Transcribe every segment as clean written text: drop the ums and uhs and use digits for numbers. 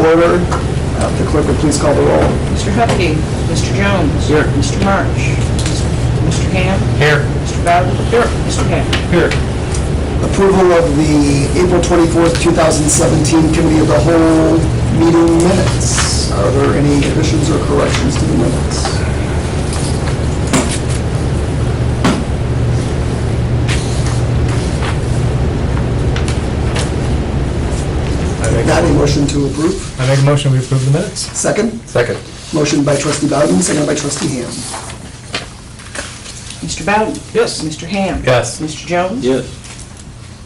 order. The clerk would please call the roll. Mr. Hupkey. Mr. Jones. Here. Mr. March. Mr. Ham. Here. Mr. Bowden. Here. Mr. Heck. Here. Approval of the April 24th, 2017 Committee of the Whole meeting minutes. Are there any additions or corrections to the minutes? Got a motion to approve? I make a motion we approve the minutes. Second? Second. Motion by trustee Bowden, second by trustee Ham. Mr. Bowden. Yes. Mr. Ham. Yes. Mr. Jones. Yes.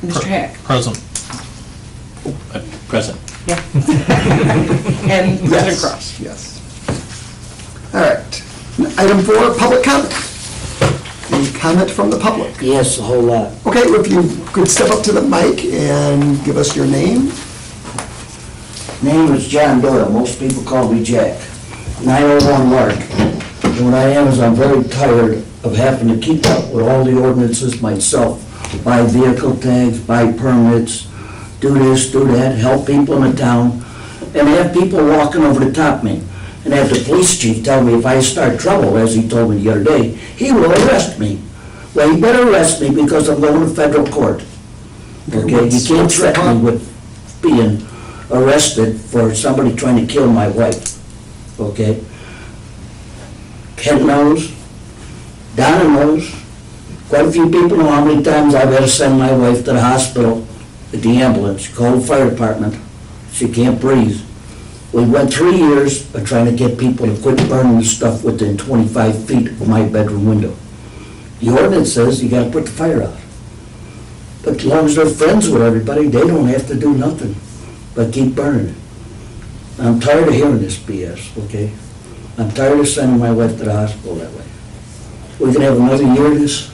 Mr. Heck. Present. Present. Yeah. And President Cross. Yes. All right. Item 4, public comment. Any comment from the public? Yes, a whole lot. Okay, if you could step up to the mic and give us your name. Name is John Doyle. Most people call me Jack. 901 Lark. And what I am is I'm very tired of having to keep up with all the ordinances myself. Buy vehicle tags, buy permits, do this, do that, help people in the town, and have people walking over the top of me. And have the police chief tell me if I start trouble, as he told me the other day, he will arrest me. Well, he better arrest me because I'm going to federal court. Okay, you can't threaten me with being arrested for somebody trying to kill my wife. Okay? Ken knows, Donna knows, quite a few people know how many times I've had to send my wife to the hospital with the ambulance. Call the fire department. She can't breathe. We went 3 years of trying to get people to quit burning the stuff within 25 feet of my bedroom window. The ordinance says you gotta put the fire out. But as long as they're friends with everybody, they don't have to do nothing but keep burning it. I'm tired of hearing this BS, okay? I'm tired of sending my wife to the hospital that way. We can have another year of this?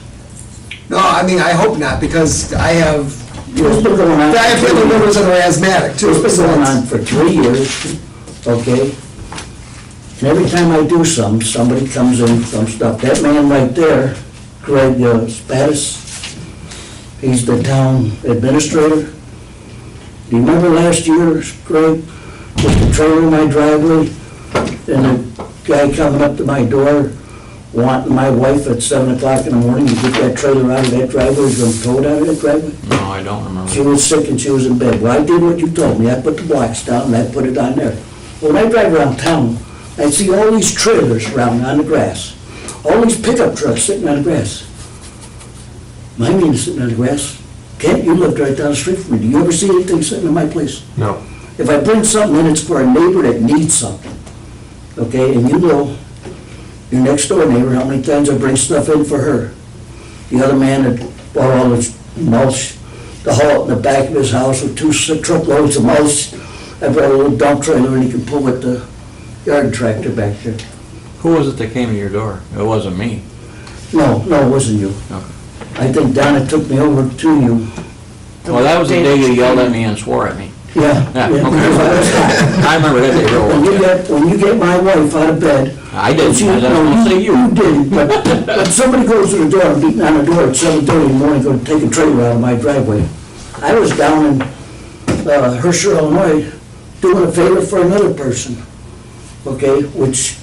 No, I mean, I hope not, because I have, It's been going on. I have family members that are asthmatic too. It's been going on for 3 years, okay? And every time I do something, somebody comes in with some stuff. That man right there, Greg Spadis, he's the town administrator. Do you remember last year, Greg, with the trailer in my driveway, and the guy coming up to my door, wanting my wife at 7 o'clock in the morning to get that trailer out of that driveway, he's gonna tow it out of that driveway? No, I don't remember. She was sick and she was in bed. Well, I did what you told me. I put the blocks down and I put it on there. Well, when I drive around town, I see all these trailers around on the grass. All these pickup trucks sitting on the grass. Mine ain't sitting on the grass. Kent, you lived right down the street from me. Do you ever see anything sitting in my place? No. If I bring something in, it's for a neighbor that needs something. Okay, and you know, your next door neighbor, how many times I bring stuff in for her. The other man that bought all this mulch, the haul in the back of his house with 2 truckloads of mulch. I brought a little dump trailer and he can pull with the yard tractor back there. Who was it that came to your door? It wasn't me. No, it wasn't you. Okay. I think Donna took me over to you. Well, that was the day you yelled at me and swore at me. Yeah. Yeah, yeah, okay. because I was hot. I remember that day real well. When you get my wife out of bed. I didn't, She- I was no, gonna say You you. didn't, but somebody goes to the door, I'm beating on the door at 7:30 in the morning, going to take a trailer out of my driveway. I was down in Hershey, Illinois, doing a favor for another person, okay, which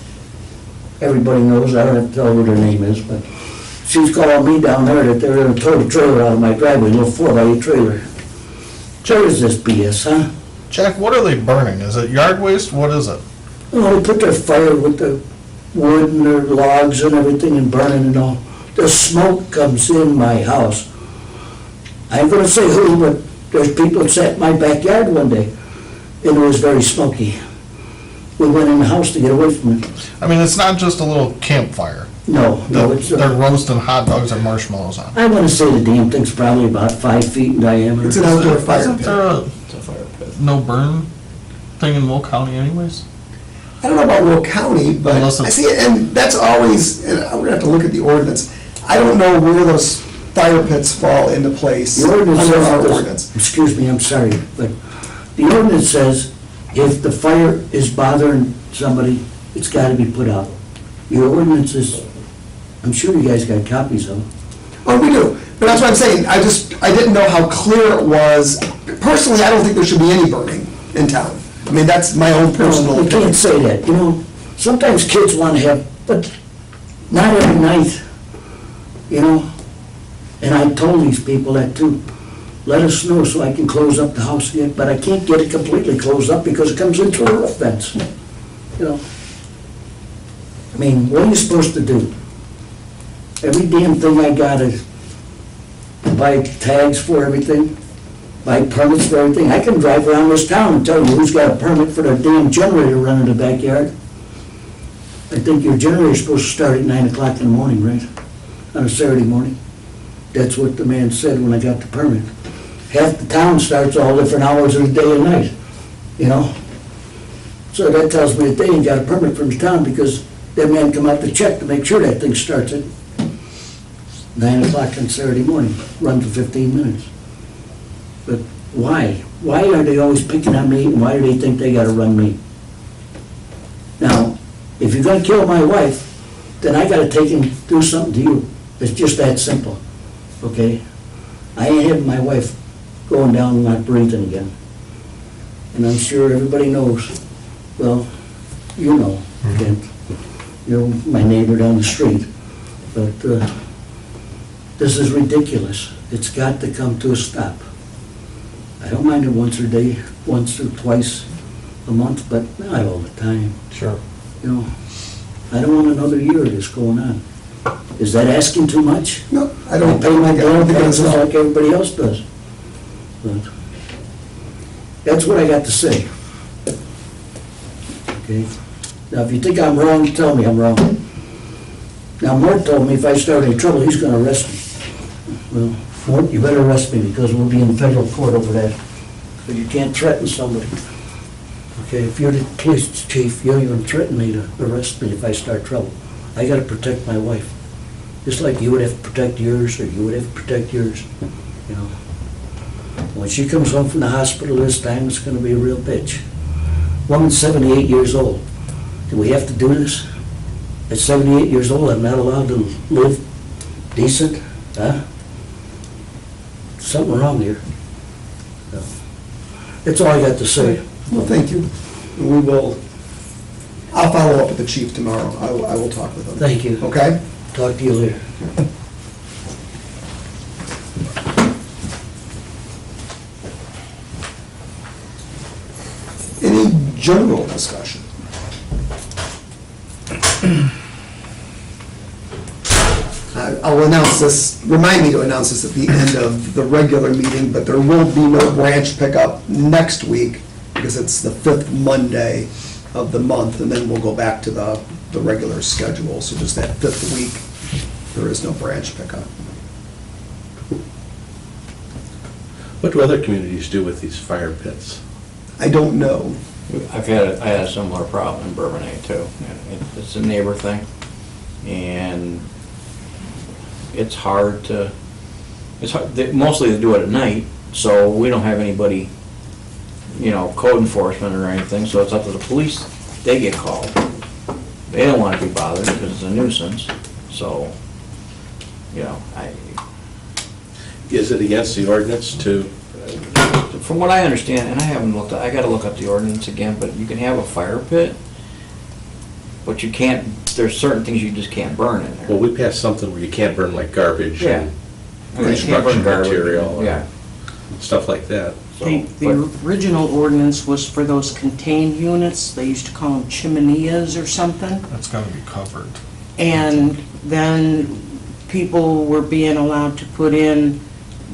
everybody knows, I don't have to tell what her name is, but she's calling me down there that they're gonna tow the trailer out of my driveway, a little 4x8 trailer. Where is this BS, huh? Jack, what are they burning? Is it yard waste? What is it? Well, they put their fire with the wood and their logs and everything and burning and all. The smoke comes in my house. I ain't gonna say who, but there's people that sat in my backyard one day, and it was very smoky. We went in the house to get away from it. I mean, it's not just a little campfire. No, it's, They're roasting hot dogs and marshmallows on. I wanna say the damn thing's probably about 5 feet in diameter. It's an outdoor fire Isn't pit. there a no burn thing in Will County anyways? I don't know about Will County, but Unless I it's- see, and that's always, and we're gonna have to look at the ordinance. I don't know where those fire pits fall into place The ordinance under says, our ordinance. excuse me, I'm sorry, but the ordinance says if the fire is bothering somebody, it's gotta be put out. Your ordinance is, I'm sure you guys got copies of them. Oh, we do, but that's what I'm saying, I didn't know how clear it was. Personally, I don't think there should be any burning in town. I mean, that's my own personal You opinion. can't say that, you know, sometimes kids want to have, but not every night, you know? And I told these people that too. Let us know so I can close up the house again, but I can't get it completely closed up because it comes into a roof fence, you know? I mean, what are you supposed to do? Every damn thing I got is buy tags for everything, buy permits for everything. I can drive around this town and tell you who's got a permit for their damn generator running in the backyard. I think your generator's supposed to start at 9 o'clock in the morning, right? On a Saturday morning. That's what the man said when I got the permit. Half the town starts all different hours of the day and night, you know? So that tells me that they ain't got a permit from the town because that man come out to check to make sure that thing starts at 9 o'clock on Saturday morning, run for 15 minutes. But why? Why are they always picking on me, and why do they think they gotta run me? Now, if you're gonna kill my wife, then I gotta take and do something to you. It's just that simple, okay? I ain't having my wife going down and not breathing again. And I'm sure everybody knows, well, you know, Kent, you're my neighbor down the street, but this is ridiculous. It's got to come to a stop. I don't mind it once or twice a month, but not all the time. Sure. You know, I don't want another year of this going on. Is that asking too much? No, I I don't pay my damn think it's taxes wrong. like everybody else does. But that's what I got to say. Okay? Now, if you think I'm wrong, tell me I'm wrong. Now, Mort told me if I start any trouble, he's gonna arrest me. Well, Mort, you better arrest me because we'll be in federal court over that. But you can't threaten somebody. Okay, if you're the police chief, you don't even threaten me to arrest me if I start trouble. I gotta protect my wife. Just like you would have to protect yours, or you would have to protect yours, you know. When she comes home from the hospital this time, it's gonna be a real bitch. Woman's 78 years old. Do we have to do this? At 78 years old, I'm not allowed to live decent, huh? Something wrong here. So, that's all I got to say. Well, thank you. We will, I'll follow up with the chief tomorrow. I will talk with him. Thank you. Okay? Talk to you later. Any general discussion? I'll announce this, remind me to announce this at the end of the regular meeting, but there will be no branch pickup next week because it's the 5th Monday of the month, and then we'll go back to the regular schedule. So just that 5th week, there is no branch pickup. What do other communities do with these fire pits? I don't know. I had a similar problem in Bourbonnais too. It's a neighbor thing, and it's hard, mostly they do it at night, so we don't have anybody, you know, code enforcement or anything, so it's up to the police. They get called. They don't want to be bothered because it's a nuisance, so, you know, Is it against the ordinance to, from what I understand, and I haven't looked, I gotta look up the ordinance again, but you can have a fire pit, but you can't, there's certain things you just can't burn in there. well, we passed something where you can't burn like garbage Yeah. and I mean, you can't burn construction garbage, material yeah. and stuff like that. So, The original ordinance was for those contained units, they used to call them chimeneas or something. That's gotta be covered. And then people were being allowed to put in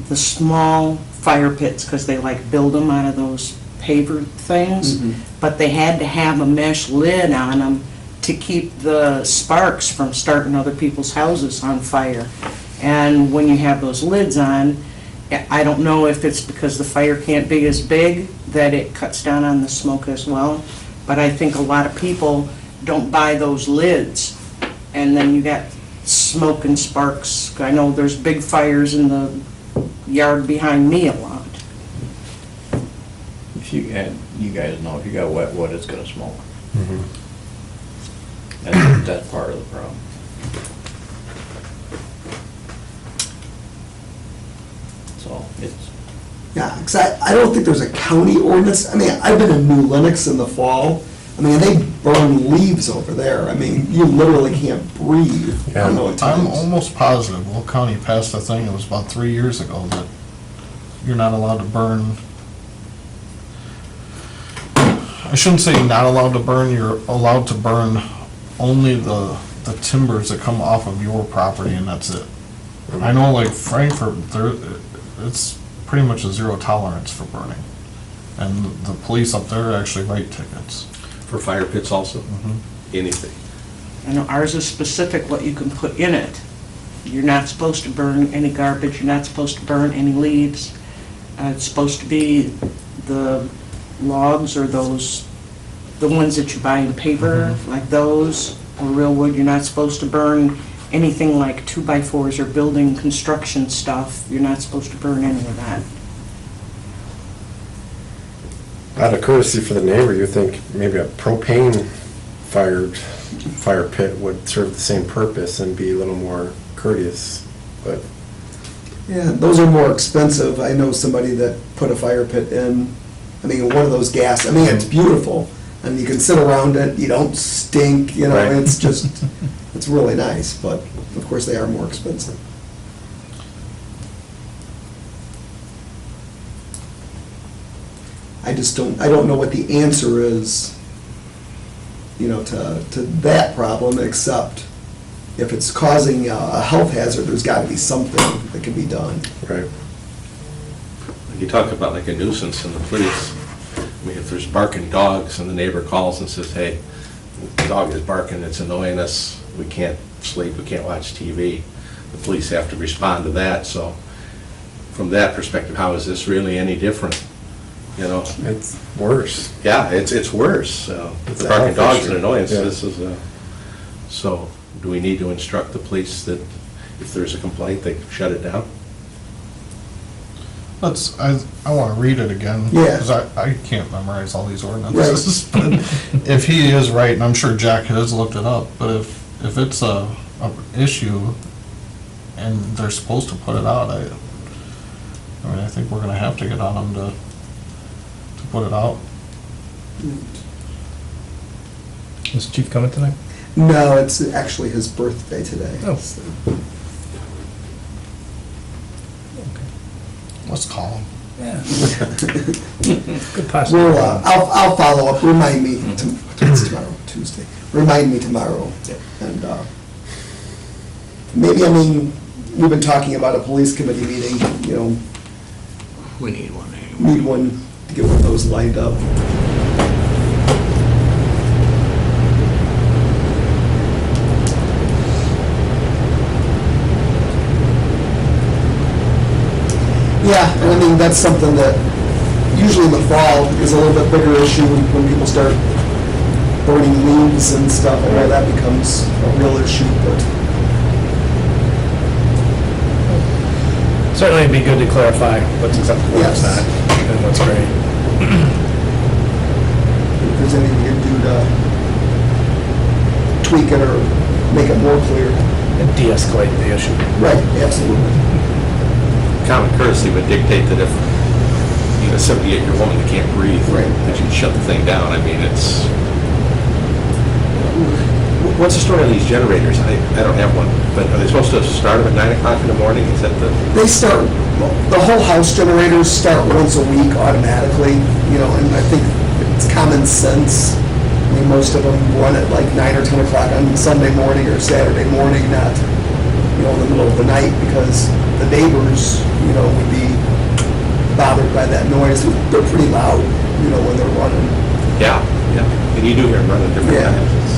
the small fire pits, because they like build them out of those paver things. But they had to have a mesh lid on them to keep the sparks from starting other people's houses on fire. And when you have those lids on, I don't know if it's because the fire can't be as big that it cuts down on the smoke as well, but I think a lot of people don't buy those lids, and then you got smoke and sparks. I know there's big fires in the yard behind me a lot. If you, and you guys know, if you got wet wood, it's gonna smoke. That's part of the problem. So, Yeah, because I don't think there's a county ordinance. I mean, I've been in New Lenox in the fall. I mean, they burn leaves over there. I mean, you literally can't breathe. I don't know at I'm times. almost positive Will County passed a thing, it was about 3 years ago, that you're not allowed to burn. I shouldn't say not allowed to burn, you're allowed to burn only the timbers that come off of your property, and that's it. I know like Frankfurt, it's pretty much a zero tolerance for burning. And the police up there actually write tickets. For fire pits also? Mhm. Anything? I know ours is specific what you can put in it. You're not supposed to burn any garbage, you're not supposed to burn any leaves. It's supposed to be the logs or those, the ones that you buy in paper, like those, or real wood. You're not supposed to burn anything like 2x4s or building construction stuff. You're not supposed to burn any of that. Out of courtesy for the neighbor, you think maybe a propane-fired fire pit would serve the same purpose and be a little more courteous, but Yeah, those are more expensive. I know somebody that put a fire pit in, I mean, one of those gas, I mean, it's beautiful, and you can sit around it, you don't stink, you know, Right. it's just, it's really nice, but of course they are more expensive. I don't know what the answer is, you know, to that problem, except if it's causing a health hazard, there's gotta be something that can be done. right. You talk about like a nuisance and the police. I mean, if there's barking dogs and the neighbor calls and says, hey, the dog is barking, it's annoying us, we can't sleep, we can't watch TV, the police have to respond to that. So from that perspective, how is this really any different? You know? It's worse. Yeah, it's worse. If It's the a barking health dog's issue. an annoyance, Yeah. this is a, so do we need to instruct the police that if there's a complaint, they shut it down? I want to read it again. Yeah. Because I can't memorize all these ordinances. But if he is right, and I'm sure Jack has looked it up, but if it's a issue and they're supposed to put it out, I mean, I think we're gonna have to get on them to put it out. Is the chief coming tonight? No, it's actually his birthday today. Oh. So, Let's call him. Yeah. Good possibility. Well, I'll follow up, remind me, it's tomorrow, Tuesday, remind me tomorrow. And maybe, I mean, we've been talking about a police committee meeting, you know, We need one anyway. need one to get one of those lined up. Yeah, and I mean, that's something that usually in the fall is a little bit bigger issue when people start burning leaves and stuff. I know that becomes a real issue, but Certainly it'd be good to clarify what's acceptable, what's Yes. not, and what's great. if there's anything you can do to tweak it or make it more clear. And de-escalate the issue. Right, absolutely. Common courtesy would dictate that if, you know, a 78-year woman that can't breathe, Right. that you'd shut the thing down. I mean, it's... What's the story on these generators? I don't have one, but are they supposed to start them at 9 o'clock in the morning? Is that the... They start, well, the whole house generators start once a week automatically, you know, and I think it's common sense. I mean, most of them run at like 9 or 10 o'clock on Sunday morning or Saturday morning, not, you know, in the middle of the night, because the neighbors, you know, would be bothered by that noise. They're pretty loud, you know, when they're running. Yeah, yeah. And you do hear them running different Yeah. times.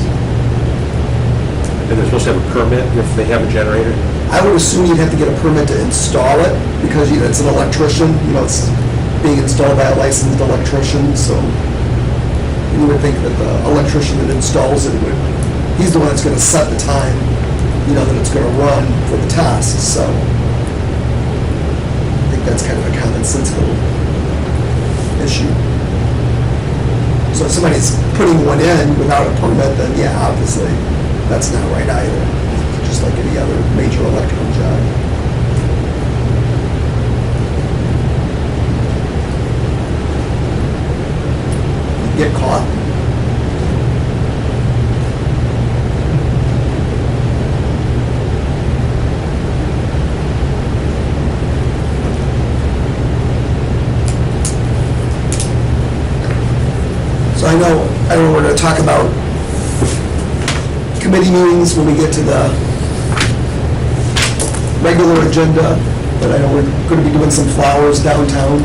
And they're supposed to have a permit if they have a generator? I would assume you'd have to get a permit to install it, because you know, it's an electrician, you know, it's being installed by a licensed electrician, so you would think that the electrician that installs it would, he's the one that's gonna set the time, you know, that it's gonna run for the test, so I think that's kind of a commonsensical issue. So if somebody's putting one in without a permit, then yeah, obviously, that's not right either, just like any other major electrical job. So I know we're gonna talk about committee meetings when we get to the regular agenda, but I know we're gonna be doing some flowers downtown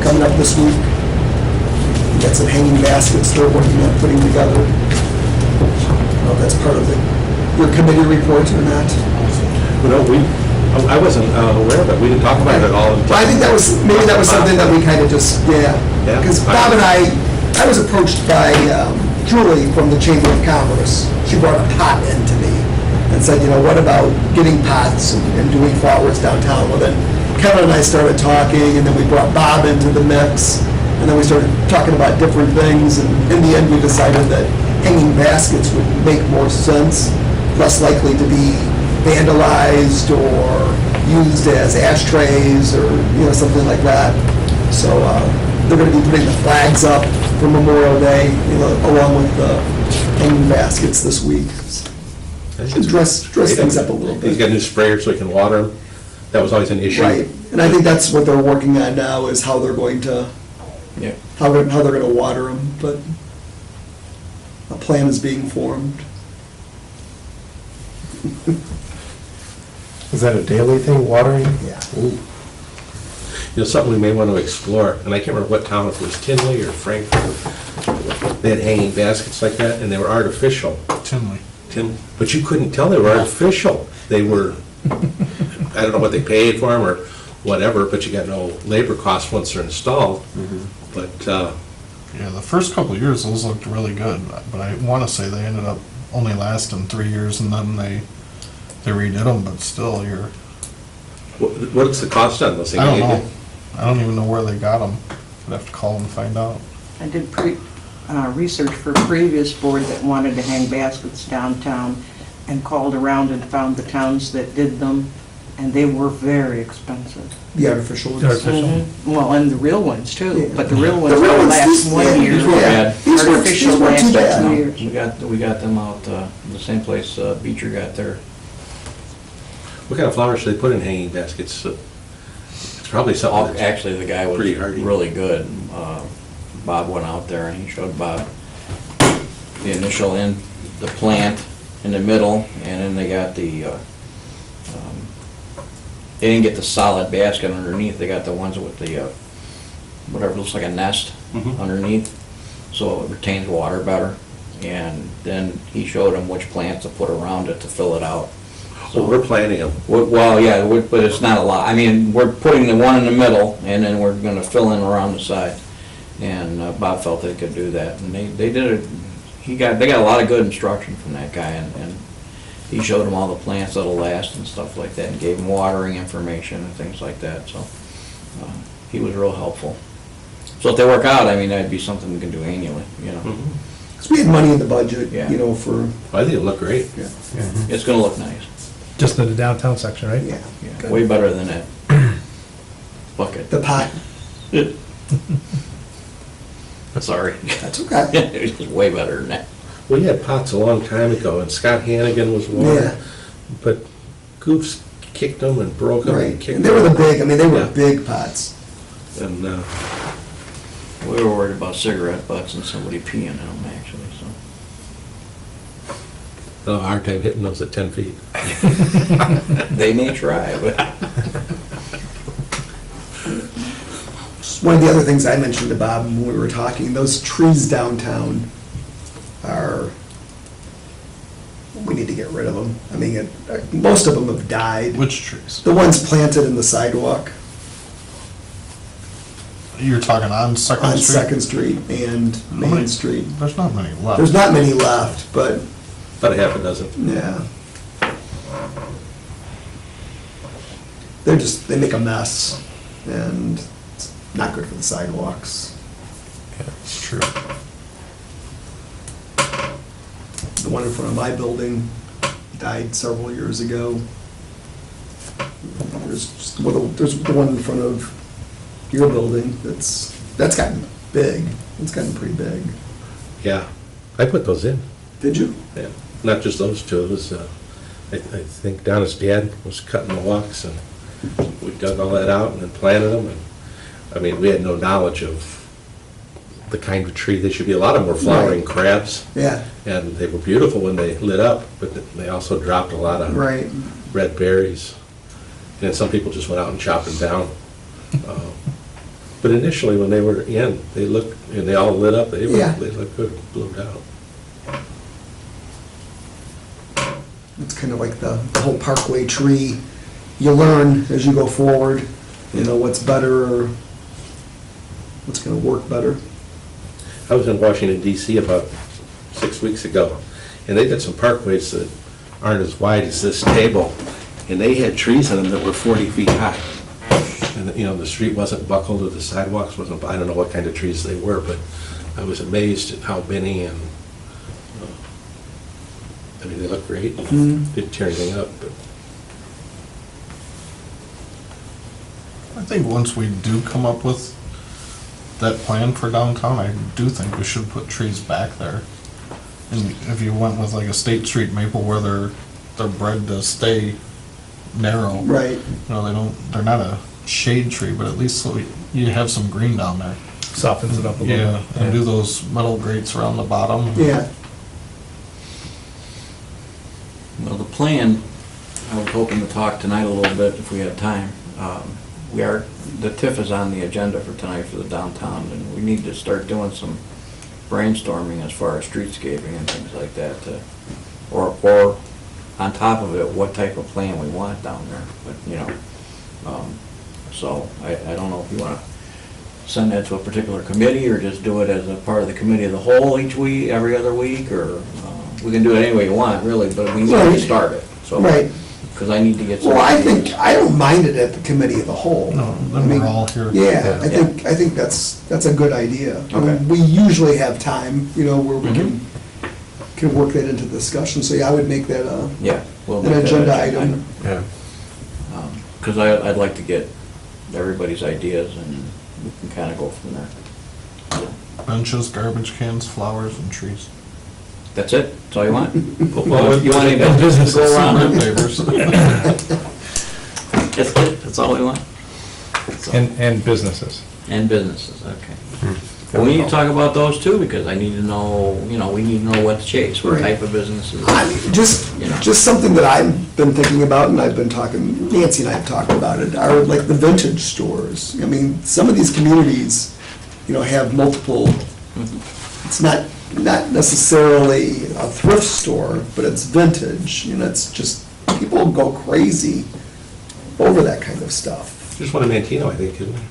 coming up this week. We got some hanging baskets they're working on putting together. I don't know if that's part of your committee report or not. I wasn't aware of it, we didn't talk about it at all. Well, I think maybe that was something that we kind of just, Yeah. because Bob and I was approached by Julie from the Chamber of Commerce. She brought a pot in to me and said, what about getting pots and doing flowers downtown? Well, then Kevin and I started talking, and then we brought Bob into the mix, and then we started talking about different things, and in the end, we decided that hanging baskets would make more sense, less likely to be vandalized or used as ashtrays or, something like that. So they're going to be putting the flags up for Memorial Day, along with the hanging baskets this week. Should dress things up a little He's got bit. a new sprayer so he can water them. That was always an issue. Right, and I think that's what they're working on now, is how they're going to, Yeah. how they're going to water them, but a plan is being formed. Is that a daily thing, watering? Yeah. Something we may want to explore, and I can't remember what town, if it was Tinley or Frankfurt. They had hanging baskets like that, and they were artificial. Tinley. But you couldn't tell they were artificial. They were, I don't know what they paid for them or whatever, but you got no labor costs once they're installed. But, Yeah, the first couple of years, those looked really good, but I want to say they ended up only lasting 3 years, and then they redid them, but still, what's the cost on those things? I don't know. I don't even know where they got them. I'd have to call and find out. I did research for a previous board that wanted to hang baskets downtown and called around and found the towns that did them, and they were very expensive. The artificial ones. Artificial. Well, and the real ones too, Yeah. but the real ones The real only ones, last these- 1 yeah, year. these weren't bad. These weren't Artificial too lasted bad. 2 years. We got them out, the same place Beecher got their, What kind of flowers should they put in hanging baskets? It's probably something that's actually, the guy was pretty hardy. really good. Bob went out there and he showed Bob the initial the plant in the middle, and then they got they didn't get the solid basket underneath, they got the ones with the, whatever looks like a nest Mhm. underneath, so it retains water better. And then he showed him which plants to put around it to fill it out. So we're planting them. Well, yeah, but it's not a lot. I mean, we're putting the one in the middle, and then we're gonna fill in around the side. And Bob felt they could do that, and they did it. They got a lot of good instruction from that guy, and he showed them all the plants that'll last and stuff like that, and gave them watering information and things like that, so he was real helpful. So if they work out, I mean, that'd be something we can do annually, Because we had money in the budget, Yeah. for, I think it'll look great. It's gonna look nice. Just in the downtown section, right? yeah, Yeah, way better than that bucket. the pot. Sorry. That's okay. It was way better than that. We had pots a long time ago, and Scott Hannigan was one. Yeah. But Goofs kicked them and broke them and Right, kicked and they were the them. big, they were Yeah. big pots. And, We were worried about cigarette butts and somebody peeing in them, actually, so. a hard time hitting those at 10 feet. They may try, but. One of the other things I mentioned to Bob when we were talking, those trees downtown we need to get rid of them. I mean, most of them have died. Which trees? The ones planted in the sidewalk You're talking on Second on Street? Second Street and Main Street. There's not many left. There's not many left, but, About a half a dozen. yeah. They make a mess, and it's not good for the sidewalks. It's true. The one in front of my building died several years ago. There's the one in front of your building that's gotten big. It's gotten pretty big. Yeah, I put those in. Did you? Yeah, not just those two. It was, I think Donna's dad was cutting the walks, and we dug all that out and then planted them. And I mean, we had no knowledge of the kind of tree, there should be a lot of more flowering crabs, Yeah, and they were beautiful when they lit up, but they also dropped a lot of right. red berries. And then some people just went out and chopped them down. But initially, when they were in, they looked, and they all lit up, they Yeah. looked good, bloomed out. It's kind of like the whole parkway tree. You learn as you go forward, you know, what's better or what's gonna work better. I was in Washington DC about 6 weeks ago, and they did some parkways that aren't as wide as this table, and they had trees in them that were 40 feet high. And, you know, the street wasn't buckled, or the sidewalks wasn't, I don't know what kind of trees they were, but I was amazed at how many, and, I mean, they looked great, didn't tear anything up, but I think once we do come up with that plan for downtown, I do think we should put trees back there. And if you went with like a State Street maple where they're bred to stay narrow. Right. You know, they're not a shade tree, but at least so you have some green down there. Softens it up a little Yeah, bit. and do those metal grates around the bottom. Yeah, Well, the plan, I was hoping to talk tonight a little bit if we had time. The TIF is on the agenda for tonight for the downtown, and we need to start doing some brainstorming as far as streetscaping and things like that, or on top of it, what type of plan we want down there, but, you know. So I don't know if you want to send that to a particular committee, or just do it as a part of the committee of the whole each week, every other week, or we can do it any way you want, really, but we need to Right. start it, so. right. Because I need to get some. Well, I ideas. think, I don't mind it at the committee of the whole. No, I then mean, we're all here. Yeah, I think that's a good idea. I mean, Okay. we usually have time, you know, where we can work that into the discussion, so yeah, I would make that Yeah. we'll an make that agenda item. Yeah. Because I'd like to get everybody's ideas, and we can kind of go from there. Benches, garbage cans, flowers, and trees. That's it? That's all you want? Well, You want any and business to go businesses. around? That's it? That's all we want? That's all. And businesses. And businesses, okay. Well, we need to talk about those too, because I need to know, you know, we need to know what to chase, what Right. type of businesses. I mean, just something that I've been thinking about, and I've been talking, Nancy and I have talked about it, are like the vintage stores. I mean, some of these communities, you know, have multiple, it's not necessarily a thrift store, but it's vintage, and it's just, people go crazy over that kind of stuff. there's one in Mantino, I think, isn't there?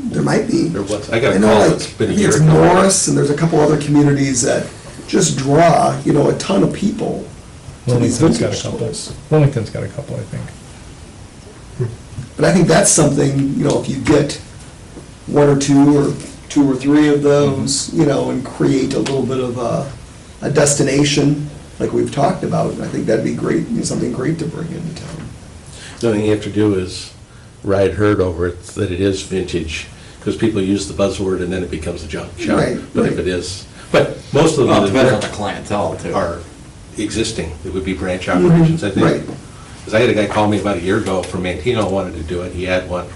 There might be. There was, I got a know, call, like, it's been a I think year it's ago. Morris, and there's a couple other communities that just draw, you know, a ton of people to these Wilmington's got vintage a couple. stores. Wilmington's got a couple, I think. But I think that's something, you know, if you get one or two or three of those, you know, and create a little bit of a destination, like we've talked about, I think that'd be great, you know, something great to bring into town. The only thing you have to do is ride herd over it, that it is vintage, because people use the buzzword and then it becomes a junk shop. Right, But if right. it is, but most of Well, it depends on the them clientele too. are existing, it would be branch operations, I think. Right. Because I had a guy call me about a year ago from Mantino, wanted to do it, he had one,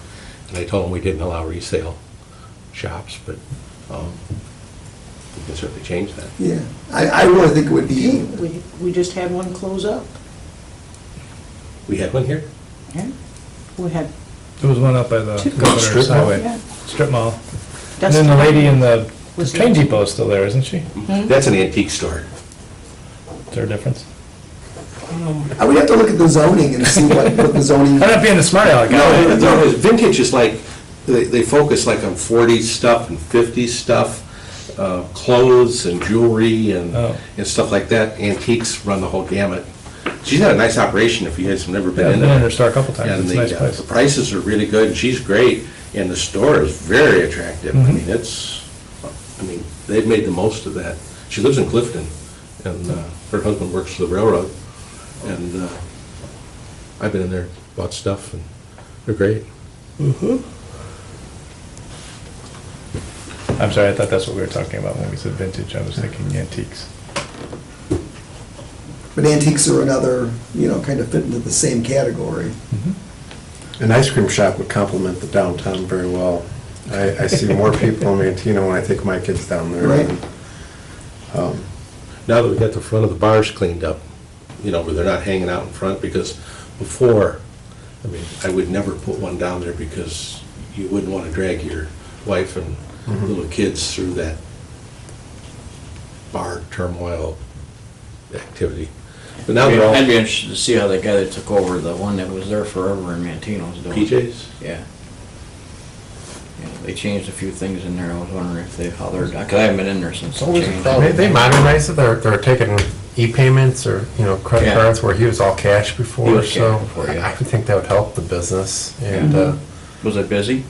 and I told him we didn't allow resale shops, but we can certainly change that. Yeah, I really think it would be, We just had one close up. We had one here? Yeah. We had, There was one up by the Two- Governor's Strip mall? Highway, yeah. strip mall. And then the lady in the train depot is still there, isn't she? That's an antique store. Is there a difference? I would have to look at the zoning and see what the zoning. I'm not being the smart aleck. No, vintage is like, they focus like on 40s stuff and 50s stuff, clothes and jewelry and Oh. stuff like that. Antiques run the whole gamut. She's got a nice operation if you guys have never Yeah, been I've in been in her there. store a couple times, And it's a nice the place. the prices are really good, and she's great, and the store is very attractive. I Mhm. mean, they've made the most of that. She lives in Clifton, and her husband works for the railroad, and I've been in there, bought stuff, and they're great. I'm sorry, I thought that's what we were talking about when we said vintage, I was thinking antiques. But antiques are another, you know, kind of fit into the same category. An ice cream shop would complement the downtown very well. I see more people in Mantino when I take my kids down there. Right. Now that we got the front of the bars cleaned up, you know, where they're not hanging out in front, because before, I mean, I would never put one down there because you wouldn't want to drag your wife and little kids through that bar turmoil activity. But now they're all I'd be interested to see how that guy that took over, the one that was there forever in Mantino's doing. PJs. Yeah. Yeah, they changed a few things in there. I was wondering if they, how they're, because I haven't been in there since. It's always a changed. problem. They modernize it, they're taking e-payments or, you know, credit Yeah. cards where he was all cash He before, was so cash before, yeah. I would think that would help the business. And, Was it busy?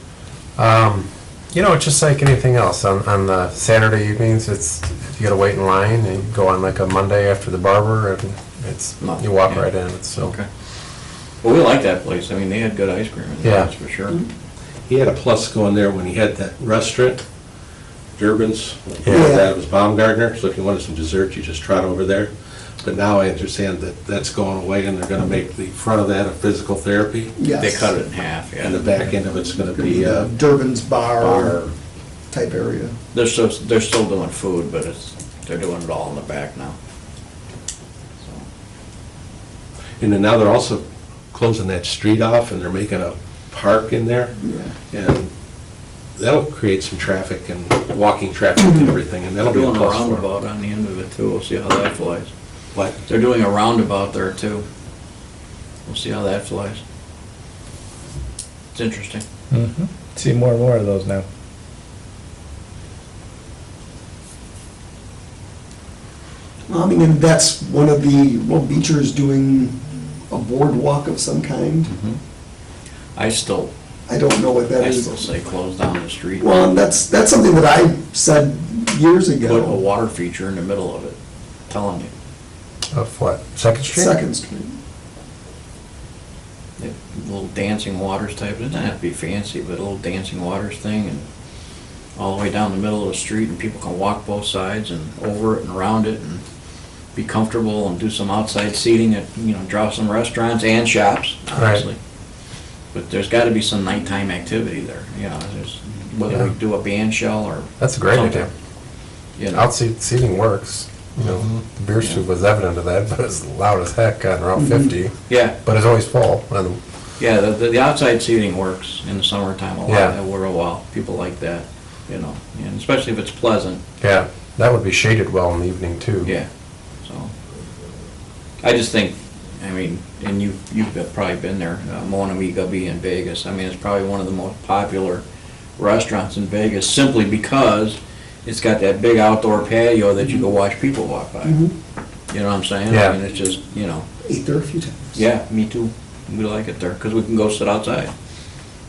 you know, it's just like anything else. On the Saturday evenings, it's, you gotta wait in line and you go on like a Monday after the barber and it's, Nothing, you walk yeah. right in, it's so. Okay. Well, we like that place. I mean, they had good ice cream in there, Yeah. that's for sure. He had a plus going there when he had that restaurant, Durbin's. Yeah. That was Baumgartner, so if you wanted some dessert, you just trot over there. But now I understand that that's going away and they're gonna make the front of that a physical therapy. Yes. They cut it in half, yeah. And the back end of it's gonna Gonna be be, the Durbin's bar bar. type area. They're still doing food, but they're doing it all in the back now. So, And then now they're also closing that street off and they're making a park in there. Yeah. And that'll create some traffic and walking traffic and everything, and that'll They're be a doing a plus for them. roundabout on the end of it too. We'll see how that flies. What? They're doing a roundabout there too. We'll see how that flies. It's interesting. Mm-hmm. See more and more of those now. I mean, and that's one of the, well, Beecher's doing a boardwalk of some kind. I still I don't know what that is. say close down the street. Well, and that's something that I said years Put a ago. water feature in the middle of it, telling you. Of what, Second Street? Second Street. Little dancing waters type, it doesn't have to be fancy, but a little dancing waters thing, and all the way down the middle of the street, and people can walk both sides and over it and around it and be comfortable and do some outside seating at, you know, draw some restaurants and shops, obviously. But there's gotta be some nighttime activity there, you know, there's, whether we Yeah. do a band shell or. That's a great something, idea. You know, Outside seating works, you know, the beer Yeah. soup was evident of that, but it's loud as heck on Route 50, yeah, but it's always full. And yeah, the outside seating works in the summertime a lot, Yeah. and we're a while, people like that, you know, and especially if it's pleasant. yeah, that would be shaded well in the evening too. Yeah, so, I just think, I mean, and you've probably been there, Mona Mi Gubby in Vegas, I mean, it's probably one of the most popular restaurants in Vegas, simply because it's got that big outdoor patio that you go watch people walk by. Mhm. You know what I'm saying? Yeah. I mean, it's just, you know, Ate there a few times. yeah, me too, we like it there, because we can go sit outside,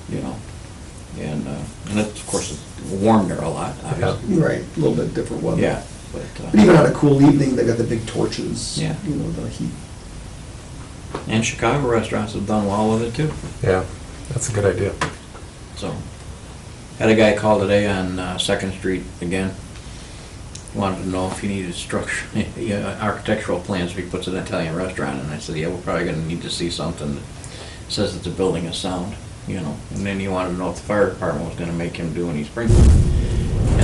you know, and it's, of course, it's warm there a lot, obviously, Right, a little bit different weather. yeah, But but, even on a cool evening, they got the big torches. Yeah. You know, the heat. and Chicago restaurants have done well with it too. Yeah, that's a good idea. So, had a guy call today on Second Street again. Wanted to know if he needed structure, yeah, architectural plans if he puts an Italian restaurant in. I said, yeah, we're probably gonna need to see something that says that the building is sound, you know. And then he wanted to know if the fire department was gonna make him do any sprinkling.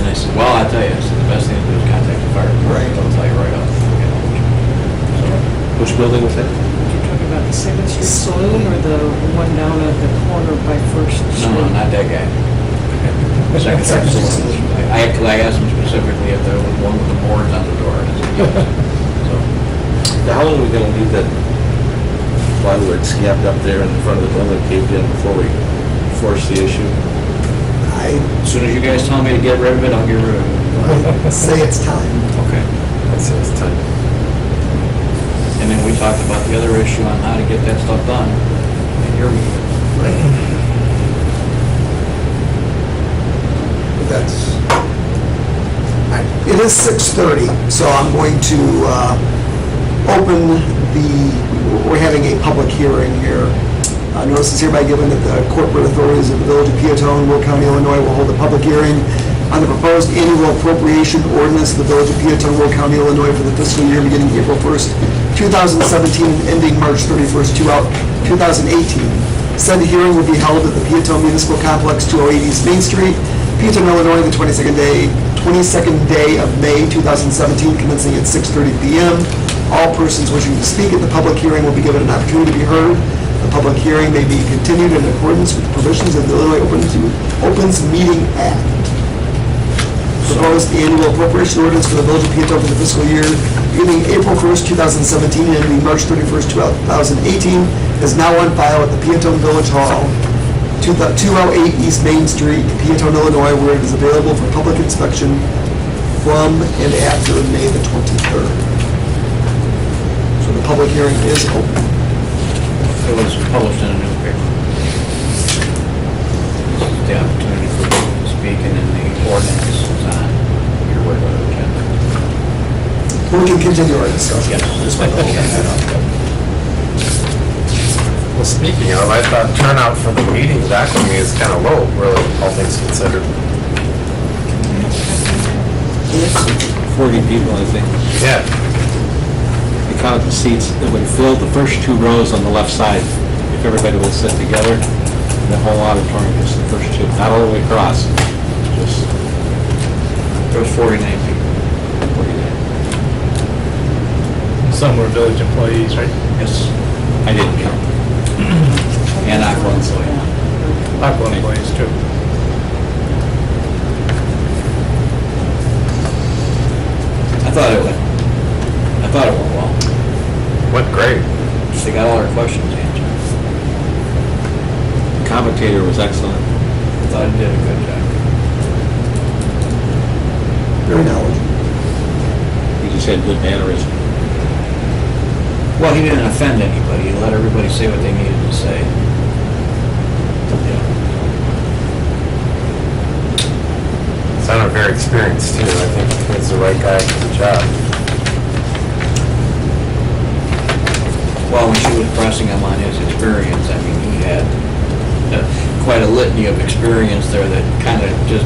And I said, well, I'll tell you, I said, the best thing to do is contact the fire department. They'll tell you right off, you know. Which building was that? You're talking about the Second Street Saloon or the one down at the corner by First Street? No, not that guy. Second Street. Cause I asked him specifically if there was one with the boards on the door. And I said, yes. So, Now, how long are we gonna leave that plywood scabbed up there in the front of the building caved in before we force the issue? as soon as you guys tell me to get rid of it, I'll get rid of it. I say it's time. Okay. That's it's time. And then we talked about the other issue on how to get that stuff done in your meeting. That's, it is 6:30, so I'm going to open we're having a public hearing here. Notice is hereby given that the corporate authorities of the Village of Peotone, Will County, Illinois will hold a public hearing on the proposed annual appropriation ordinance of the Village of Peotone, Will County, Illinois for the fiscal year beginning April 1st, 2017 and ending March 31st, 2018. Said hearing will be held at the Peotone Municipal Complex, 208 East Main Street, Peotone, Illinois, the 22nd day of May 2017, commencing at 6:30 PM. All persons wishing to speak at the public hearing will be given an opportunity to be heard. The public hearing may be continued in accordance with the provisions of the Illinois Opens Meeting Act. Proposed annual appropriation ordinance for the Village of Peotone for the fiscal year beginning April 1st, 2017, and ending March 31st, 2018, is now on file at the Peotone Village Hall, 208 East Main Street, Peotone, Illinois, where it is available for public inspection from and after May the 23rd. So the public hearing is open. It was published in a newspaper. This is the opportunity for people to speak, and then the ordinance is on your regular agenda. We can continue our discussion. Yes. Just wanted to open that up. Well, speaking of, I thought turnout for the meeting back with me is kind of low, really, all things considered. 40 people, I think. Yeah. I counted the seats that would fill the first two rows on the left side. If everybody would sit together, the whole auditorium, just the first two, not all the way across, just There was 49 people. 49. Some were village employees, right? Yes. I didn't count. And Aqua employee. Aqua employees too. I thought it went well. Went great. They got all our questions answered. The commentator was excellent. I thought he did a good job. Very knowledgeable. He just had good mannerism. Well, he didn't offend anybody. He let everybody say what they needed to say. Sounded very experienced too. I think he's the right guy for the job. Well, when she was pressing him on his experience, I mean, he had quite a litany of experience there that kind of just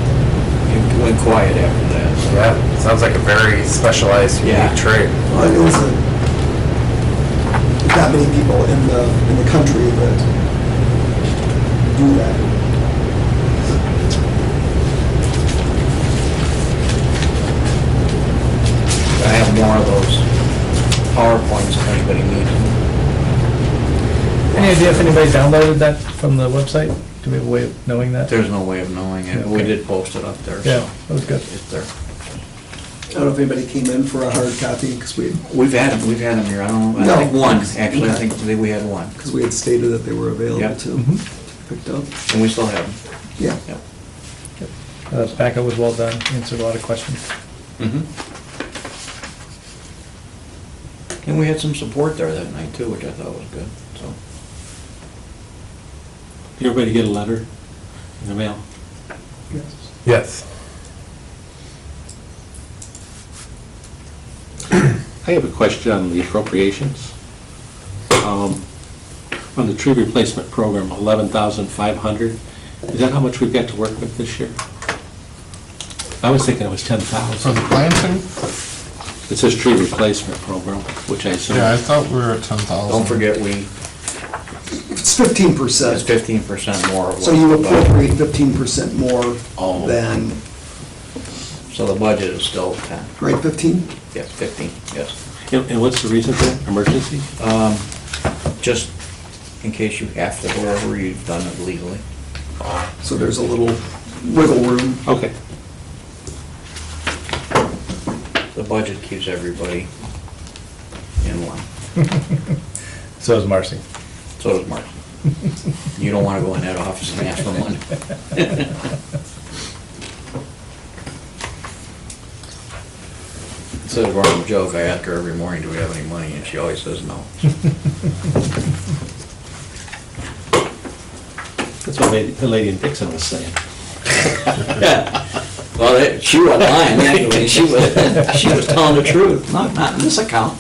went quiet after that. So. Yeah, sounds like a very specialized, unique Yeah. trade. Well, it isn't, there's not many people in the country that do that. I have more of those PowerPoints if anybody needs them. Any idea if anybody downloaded that from the website? Do we have a way of knowing that? There's no way of knowing it. We Okay. did post it up there. so Yeah, that was good. It's there. I don't know if anybody came in for a hard copy, because We've had them here. I don't know. No. I think one, actually. I Okay. think we had one. we had stated that they were available Yep. to Mhm. picked up. And we still have them. Yeah. Yep. Backup was well done, answered a lot of questions. And we had some support there that night too, which I thought was good, so. Did everybody get a letter in the mail? Yes. I have a question on the appropriations. On the tree replacement program, 11,500. Is that how much we've got to work with this year? I was thinking it was For 10,000. the planting? It says tree replacement program, which I assume. Yeah, I thought we were at 10,000. Don't forget, It's 15%. it's 15% more. of what So you the budget- appropriate 15% more Oh. than, So the budget is still 10. right, 15? Yes, 15, yes. And what's the reason for that? Emergency? Just in case you have to go over, you've done it legally. So there's a little wiggle room. Okay. The budget keeps everybody in line. So is Marcy. So does Mark. You don't want to go in that office and ask for money. Instead of running a joke, I ask her every morning, do we have any money? And she always says no. That's what the lady in Dixon was saying. Well, she wasn't lying, actually. She was telling the truth. Not in this account.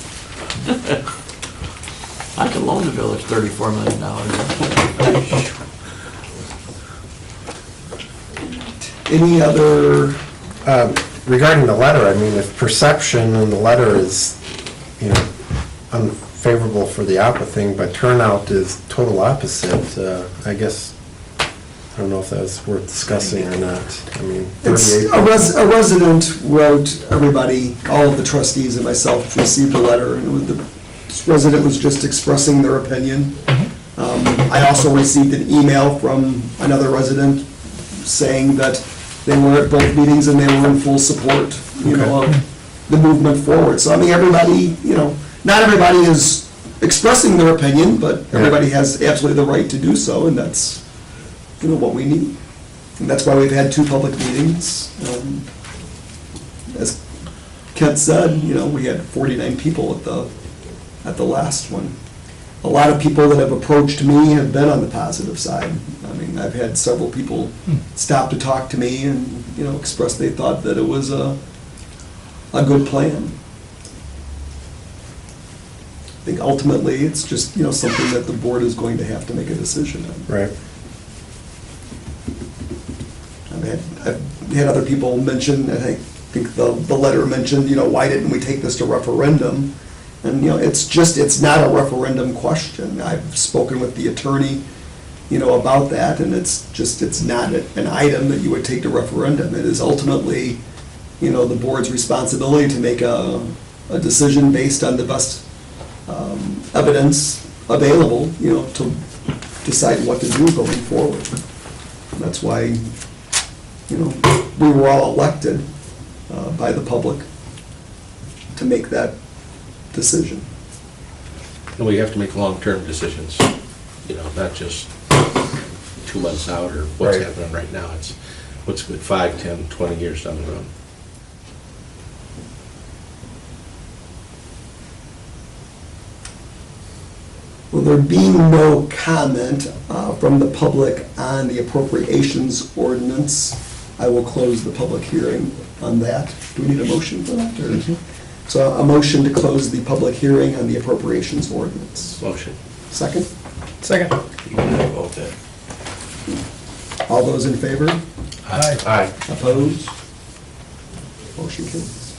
I could loan the village $34 million. Any other, Regarding the letter, I mean, if perception in the letter is, unfavorable for the Aqua thing, but turnout is total opposite. I guess, I don't know if that was worth discussing or not. I mean, It's, 38. a resident wrote, everybody, all of the trustees and myself received a letter, and the resident was just expressing their opinion. I also received an email from another resident saying that they were at both meetings and they were in full support, you know, of the movement forward. So, I mean, everybody, you know, not everybody is expressing their opinion, but everybody has absolutely the right to do so, and that's, you know, what we need. And that's why we've had 2 public meetings. As Kent said, you know, we had 49 people at the last one. A lot of people that have approached me have been on the positive side. I mean, I've had several people stop to talk to me and, you know, express they thought that it was a good plan. I think ultimately, it's just, you know, something that the board is going to have to make a decision on. Right. I've had other people mention, and I think the letter mentioned, you know, why didn't we take this to referendum? And, you know, it's not a referendum question. I've spoken with the attorney, you know, about that, and it's not an item that you would take to referendum. It is ultimately, you know, the board's responsibility to make a decision based on the best evidence available, you know, to decide what to do going forward. And that's why, you know, we were all elected by the public to make that decision. And we have to make long-term decisions, you know, not just 2 months out or what's Right. happening right now. It's what's good 5, 10, 20 years down the road. Well, there being no comment from the public on the appropriations ordinance, I will close the public hearing on that. Do we need a motion for that? Or- So a motion to close the public hearing on the appropriations ordinance. Motion. Second? Second. You can have a vote then. All those in favor? Aye. Aye. Opposed? Motion carries.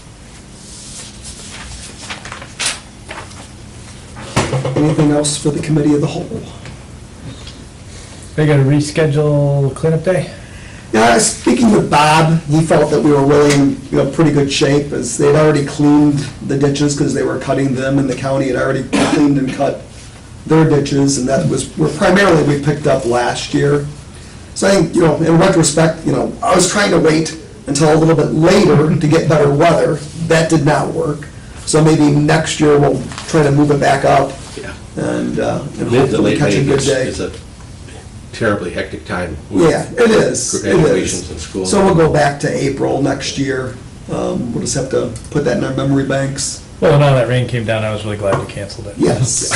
Anything else for the committee of the whole? They gotta reschedule cleanup day? Yeah, speaking with Bob, he felt that we were really in, you know, pretty good shape, as they'd already cleaned the ditches because they were cutting them, and the county had already cleaned and cut their ditches, and that was, were primarily we picked up last year. So I think, you know, in retrospect, you know, I was trying to wait until a little bit later to get better weather. That did not work. So maybe next year we'll try to move it back up Yeah. and The hopefully late catch a May good is day. a terribly hectic time. with Yeah, it is, it graduations in is. school. So we'll go back to April next year. We'll just have to put that in our memory banks. Well, when all that rain came down, I was really glad you canceled it. Yes.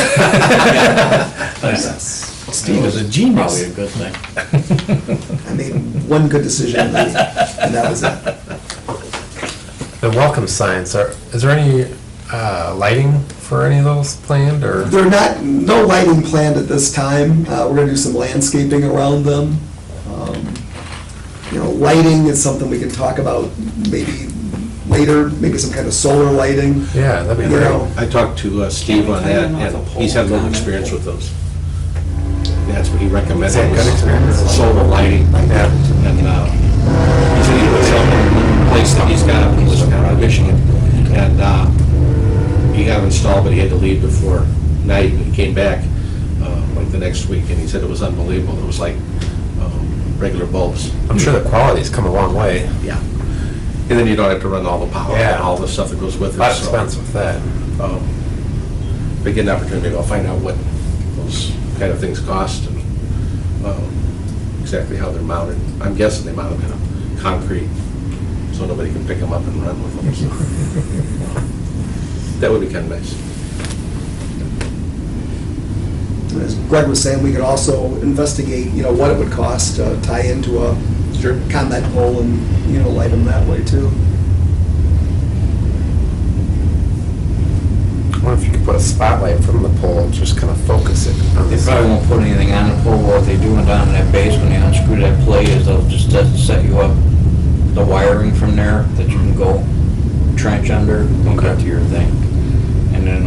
Yes. Steve is a Probably genius. a good thing. I made one good decision, and that was it. The welcome signs, is there any lighting for any of those planned, or? They're not, no lighting planned at this time. We're gonna do some landscaping around them. You know, lighting is something we can talk about maybe later, maybe some kind of solar lighting. Yeah, that'd be You great. know, I talked to Steve on that, and he's had a little experience with those. That's what he recommended. Is that good experience? Solar lighting. Yeah. And he said he put something in the place that he's got up in Wisconsin, Michigan. And he got it installed, but he had to leave before night, and he came back like the next week, and he said it was unbelievable. It was like regular bulbs. I'm sure the quality's come a long way. Yeah. And then you don't have to run all the power Yeah. and all the stuff that goes with it. A lot of so, expense with that. But get an opportunity to go find out what those kind of things cost and exactly how they're mounted. I'm guessing they mount them in concrete, so nobody can pick them up and run with them. So that would be kind of nice. as Greg was saying, we could also investigate, you know, what it would cost to tie into a comment pole and, you know, light them that way too. I wonder if you could put a spotlight from the pole and just kind of focus it on They the probably won't put anything on the pole. What they do down in that base when they unscrew that plate is they'll just set you up the wiring from there that you can go trench under and get to your thing. And then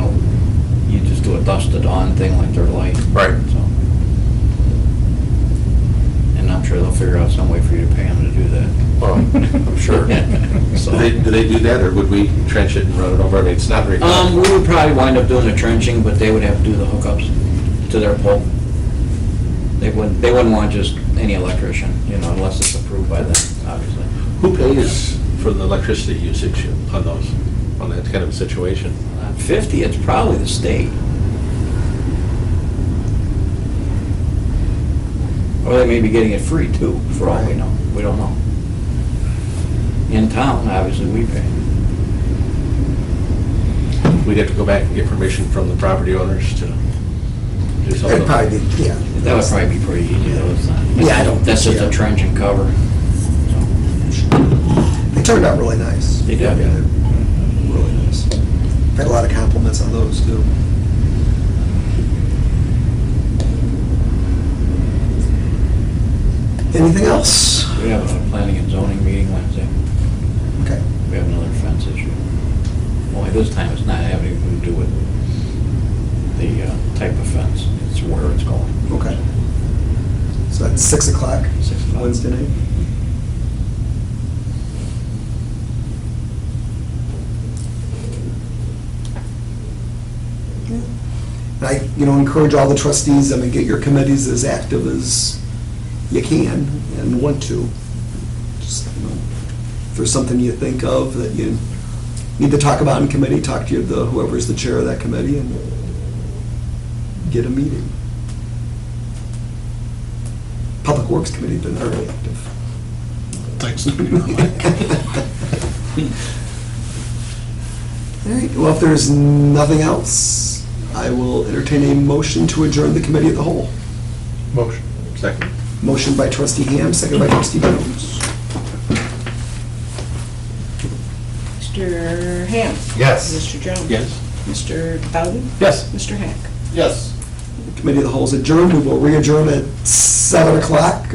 you just do a dusk to dawn thing like their light. Right. So figure out some way for you to pay them to do that. Well, I'm sure. So, Do they do that, or would we trench it and run it over? I mean, it's not very. we would probably wind up doing the trenching, but they would have to do the hookups to their pole. They wouldn't want just any electrician, unless it's approved by them, obviously. Who pays for the electricity usage on those, on that kind of a situation? On 50, it's probably the state. Or they may be getting it free too, for all we know. We don't know. In town, obviously, we pay. We'd have to go back and get permission from the property owners to do something. It'd probably be, yeah. That would probably be pretty easy, though. It's not- Yeah, I don't That's think just a so. trench and cover. They turned out really nice. They did, yeah. they're Really nice. Had a lot of compliments on those, too. Anything else? We have a planning and zoning meeting Wednesday. Okay. We have another fence issue. Only this time it's not having anything to do with the type of fence. It's where it's going. Okay. So that's 6 o'clock, 6 o'clock. Wednesday night? And I, encourage all the trustees, get your committees as active as you can and want to. Just, if there's something you think of that you need to talk about in committee, talk to whoever's the chair of that committee and get a meeting. Public Works Committee has been very active. Thanks to Peter. All right, well, if there's nothing else, I will entertain a motion to adjourn the committee of the whole. Motion. Second. Motion by trustee Ham, second by trustee Jones. Mr. Ham? Yes. Mr. Jones? Yes. Mr. Bowden? Yes. Mr. Hack? Yes. The committee of the whole is adjourned. We will re-adjourn at 7 o'clock.